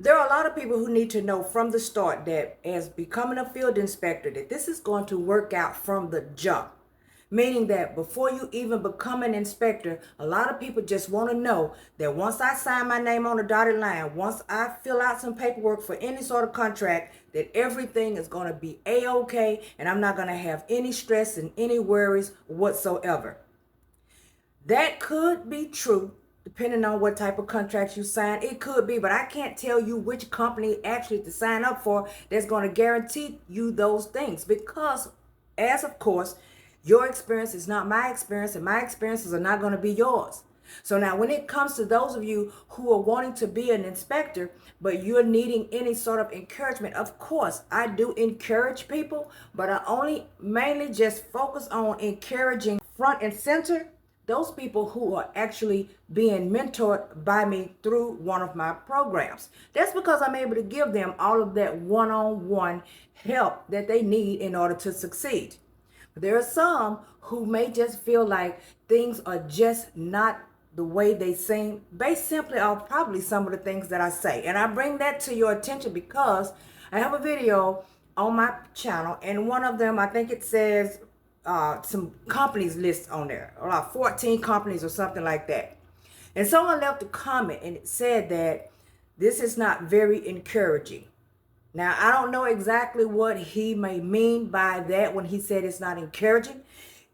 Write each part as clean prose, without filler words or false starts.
There are a lot of people who need to know from the start that as becoming a field inspector, that this is going to work out from the jump. Meaning that before you even become an inspector, a lot of people just want to know that once I sign my name on the dotted line, once I fill out some paperwork for any sort of contract, that everything is going to be a-okay and I'm not going to have any stress and any worries whatsoever. That could be true depending on what type of contracts you sign. It could be, but I can't tell you which company actually to sign up for that's going to guarantee you those things, because as of course your experience is not my experience and my experiences are not going to be yours. So now when it comes to those of you who are wanting to be an inspector, but you're needing any sort of encouragement, of course, I do encourage people, but I only mainly just focus on encouraging front and center those people who are actually being mentored by me through one of my programs. That's because I'm able to give them all of that one-on-one help that they need in order to succeed. There are some who may just feel like things are just not the way they seem, based simply on probably some of the things that I say. And I bring that to your attention because I have a video on my channel, and one of them, I think it says some companies list on there, or 14 companies or something like that. And someone left a comment and it said that this is not very encouraging. Now, I don't know exactly what he may mean by that when he said it's not encouraging.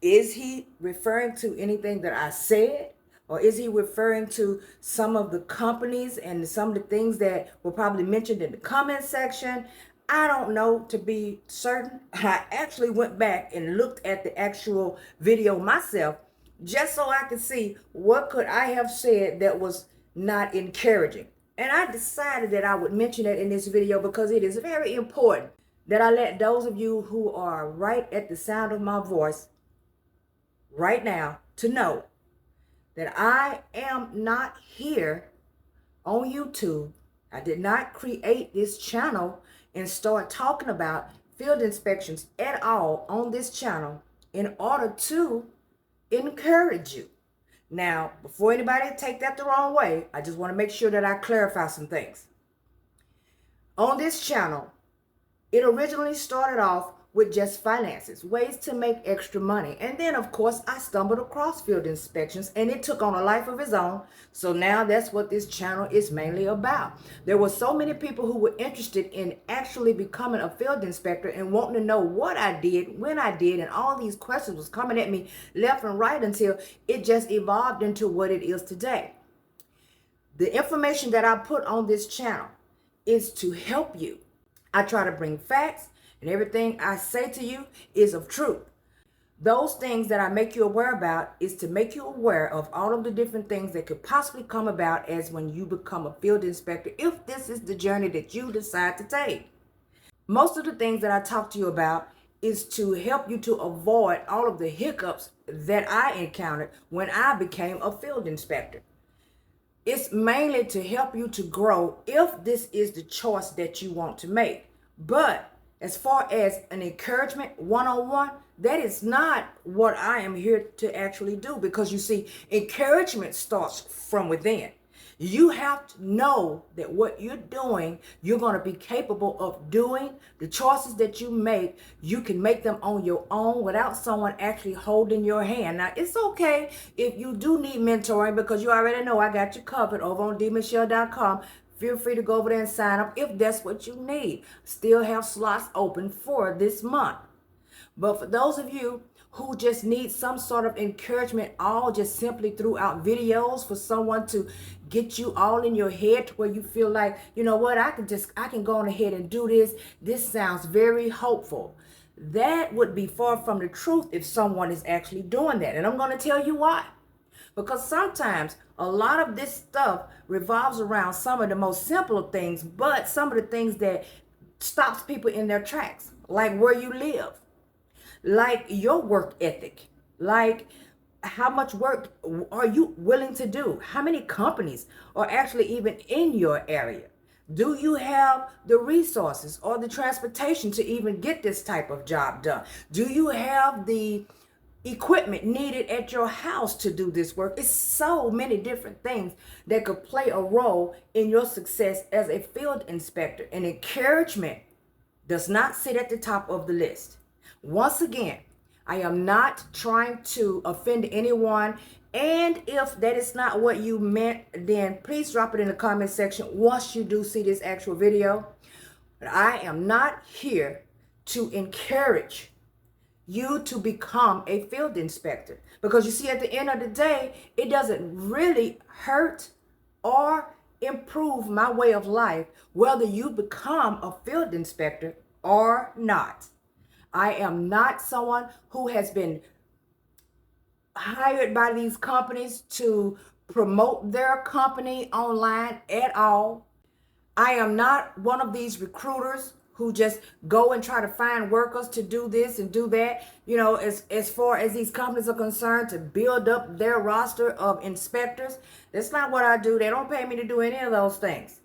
Is he referring to anything that I said? Or is he referring to some of the companies and some of the things that were probably mentioned in the comment section? I don't know, to be certain. I actually went back and looked at the actual video myself just so I could see what could I have said that was not encouraging. And I decided that I would mention it in this video because it is very important that I let those of you who are right at the sound of my voice right now to know that I am not here on YouTube. I did not create this channel and start talking about field inspections at all on this channel in order to encourage you. Now, before anybody take that the wrong way, I just want to make sure that I clarify some things. On this channel, it originally started off with just finances, ways to make extra money. And then, of course, I stumbled across field inspections and it took on a life of its own. So now that's what this channel is mainly about. There were so many people who were interested in actually becoming a field inspector and wanting to know what I did, when I did, and all these questions was coming at me left and right until it just evolved into what it is today. The information that I put on this channel is to help you. I try to bring facts, and everything I say to you is of truth. Those things that I make you aware about is to make you aware of all of the different things that could possibly come about as when you become a field inspector, if this is the journey that you decide to take. Most of the things that I talk to you about is to help you to avoid all of the hiccups that I encountered when I became a field inspector. It's mainly to help you to grow if this is the choice that you want to make. But as far as an encouragement one-on-one, that is not what I am here to actually do, because you see, encouragement starts from within. You have to know that what you're doing, you're going to be capable of doing. The choices that you make, you can make them on your own without someone actually holding your hand. Now, it's okay if you do need mentoring, because you already know I got you covered over on dmichelle.com. Feel free to go over there and sign up if that's what you need. Still have slots open for this month. But for those of you who just need some sort of encouragement, all just simply throughout videos, for someone to get you all in your head to where you feel like, you know what, I can go on ahead and do this. This sounds very hopeful. That would be far from the truth if someone is actually doing that. And I'm going to tell you why. Because sometimes a lot of this stuff revolves around some of the most simple things, but some of the things that stops people in their tracks, like where you live, like your work ethic, like how much work are you willing to do? How many companies are actually even in your area? Do you have the resources or the transportation to even get this type of job done? Do you have the equipment needed at your house to do this work. It's so many different things that could play a role in your success as a field inspector. And encouragement does not sit at the top of the list. Once again, I am not trying to offend anyone. And if that is not what you meant, then please drop it in the comment section once you do see this actual video. But I am not here to encourage you to become a field inspector, because you see, at the end of the day, it doesn't really hurt or improve my way of life whether you become a field inspector or not. I am not someone who has been hired by these companies to promote their company online at all. I am not one of these recruiters who just go and try to find workers to do this and do that. You know, as far as these companies are concerned, to build up their roster of inspectors. That's not what I do. They don't pay me to do any of those things.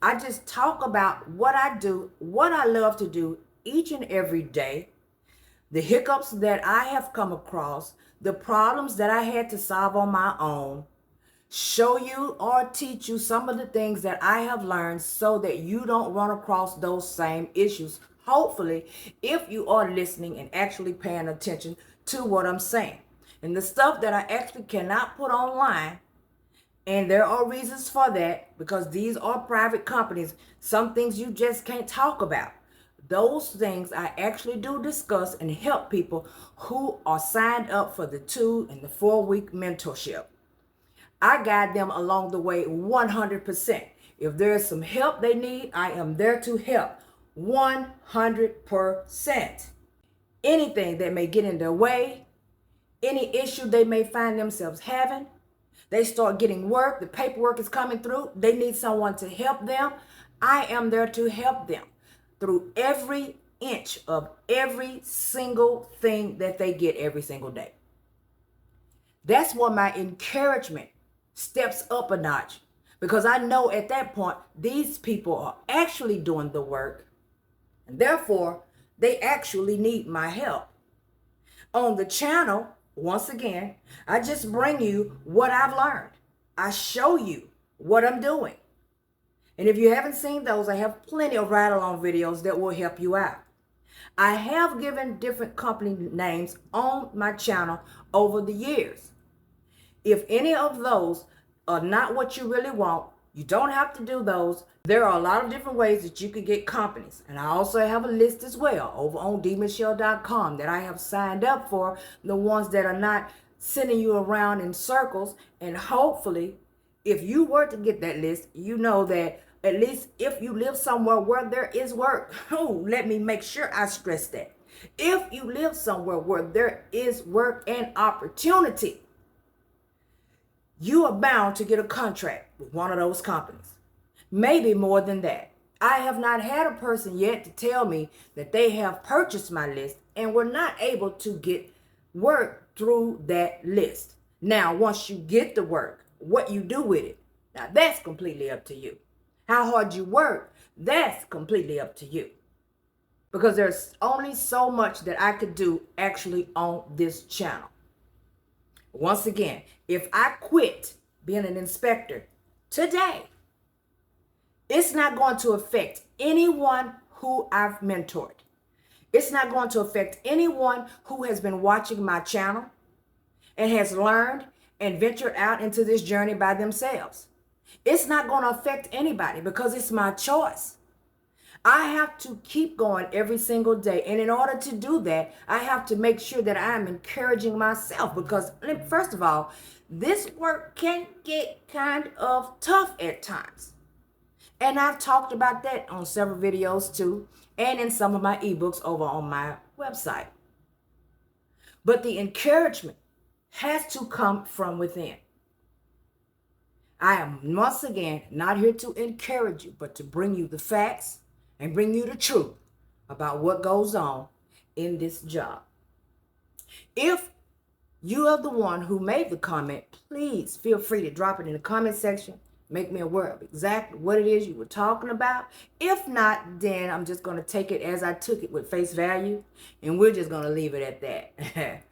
I just talk about what I do, what I love to do each and every day, the hiccups that I have come across, the problems that I had to solve on my own, show you or teach you some of the things that I have learned so that you don't run across those same issues. Hopefully, if you are listening and actually paying attention to what I'm saying. And the stuff that I actually cannot put online, and there are reasons for that, because these are private companies, some things you just can't talk about. Those things I actually do discuss and help people who are signed up for the 2 and the 4 week mentorship. I guide them along the way 100%. If there's some help they need, I am there to help 100%. Anything that may get in their way, any issue they may find themselves having, they start getting work, the paperwork is coming through, they need someone to help them, I am there to help them through every inch of every single thing that they get every single day. That's what my encouragement steps up a notch, because I know at that point these people are actually doing the work, and therefore they actually need my help. On the channel, once again, I just bring you what I've learned. I show you what I'm doing. And if you haven't seen those, I have plenty of ride-along videos that will help you out. I have given different company names on my channel over the years. If any of those are not what you really want, you don't have to do those. There are a lot of different ways that you can get companies. And I also have a list as well over on dmichelle.com that I have signed up for, the ones that are not sending you around in circles. And hopefully, if you were to get that list, you know that at least if you live somewhere where there is work, let me make sure I stress that. If you live somewhere where there is work and opportunity, you are bound to get a contract with one of those companies. Maybe more than that. I have not had a person yet to tell me that they have purchased my list and were not able to get work through that list. Now, once you get the work, what you do with it, now that's completely up to you. How hard you work, that's completely up to you. Because there's only so much that I could do actually on this channel. Once again, if I quit being an inspector today, it's not going to affect anyone who I've mentored. It's not going to affect anyone who has been watching my channel and has learned and ventured out into this journey by themselves. It's not going to affect anybody because it's my choice. I have to keep going every single day. And in order to do that, I have to make sure that I'm encouraging myself, because first of all, this work can get kind of tough at times. And I've talked about that on several videos too, and in some of my ebooks over on my website. But the encouragement has to come from within. I am once again not here to encourage you, but to bring you the facts and bring you the truth about what goes on in this job. If you are the one who made the comment, please feel free to drop it in the comment section. Make me aware of exactly what it is you were talking about. If not, then I'm just going to take it as I took it with face value, and we're just going to leave it at that.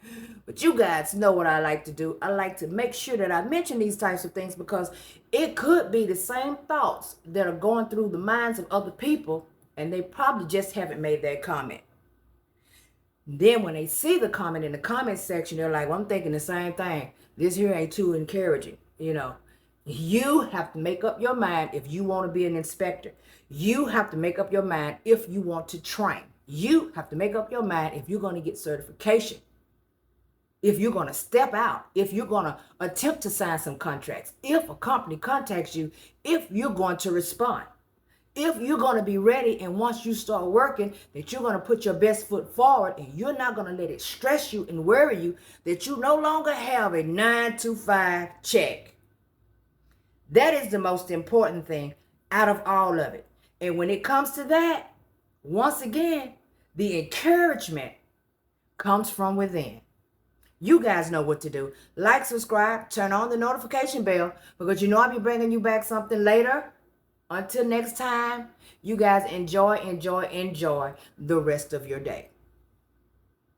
But you guys know what I like to do. I like to make sure that I mention these types of things because it could be the same thoughts that are going through the minds of other people, and they probably just haven't made that comment. Then when they see the comment in the comment section, they're like, well, I'm thinking the same thing. This here ain't too encouraging, you know. You have to make up your mind if you want to be an inspector. You have to make up your mind if you want to train. You have to make up your mind if you're going to get certification. If you're going to step out, if you're going to attempt to sign some contracts, if a company contacts you, if you're going to respond, if you're going to be ready, and once you start working, that you're going to put your best foot forward, and you're not going to let it stress you and worry you that you no longer have a 9-to-5 check. That is the most important thing out of all of it. And when it comes to that, once again, the encouragement comes from within. You guys know what to do. Like, subscribe, turn on the notification bell, because you know I'll be bringing you back something later. Until next time, you guys enjoy the rest of your day.